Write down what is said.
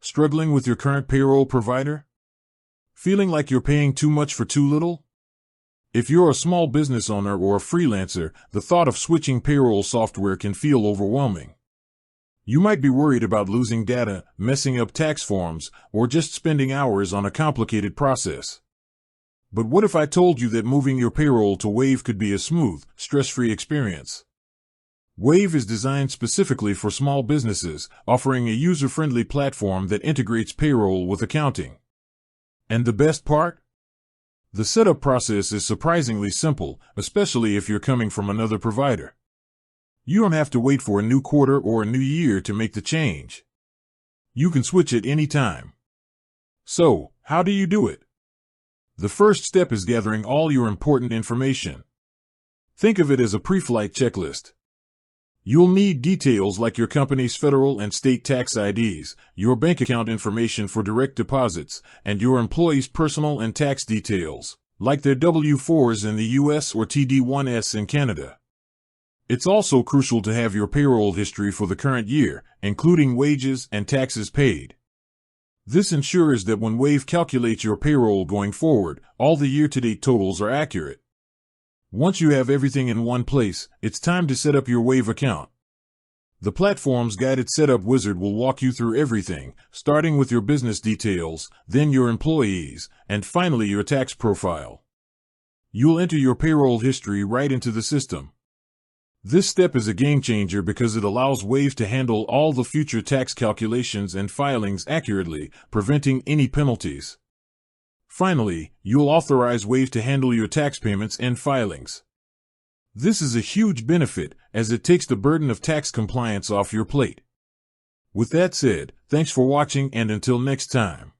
Struggling with your current payroll provider? Feeling like you're paying too much for too little? If you're a small business owner or a freelancer, the thought of switching payroll software can feel overwhelming. You might be worried about losing data, messing up tax forms, or just spending hours on a complicated process. But what if I told you that moving your payroll to Wave could be a smooth, stress-free experience? Wave is designed specifically for small businesses, offering a user-friendly platform that integrates payroll with accounting. And the best part? The setup process is surprisingly simple, especially if you're coming from another provider. You don't have to wait for a new quarter or a new year to make the change. You can switch at any time. So, how do you do it? The first step is gathering all your important information. Think of it as a pre-flight checklist. You'll need details like your company's federal and state tax IDs, your bank account information for direct deposits, and your employees' personal and tax details, like their W-4s in the US or TD-1s in Canada. It's also crucial to have your payroll history for the current year, including wages and taxes paid. This ensures that when Wave calculates your payroll going forward, all the year-to-date totals are accurate. Once you have everything in one place, it's time to set up your Wave account. The platform's guided setup wizard will walk you through everything, starting with your business details, then your employees, and finally your tax profile. You'll enter your payroll history right into the system. This step is a game changer because it allows Wave to handle all the future tax calculations and filings accurately, preventing any penalties. Finally, you'll authorize Wave to handle your tax payments and filings. This is a huge benefit, as it takes the burden of tax compliance off your plate. With that said, thanks for watching, and until next time.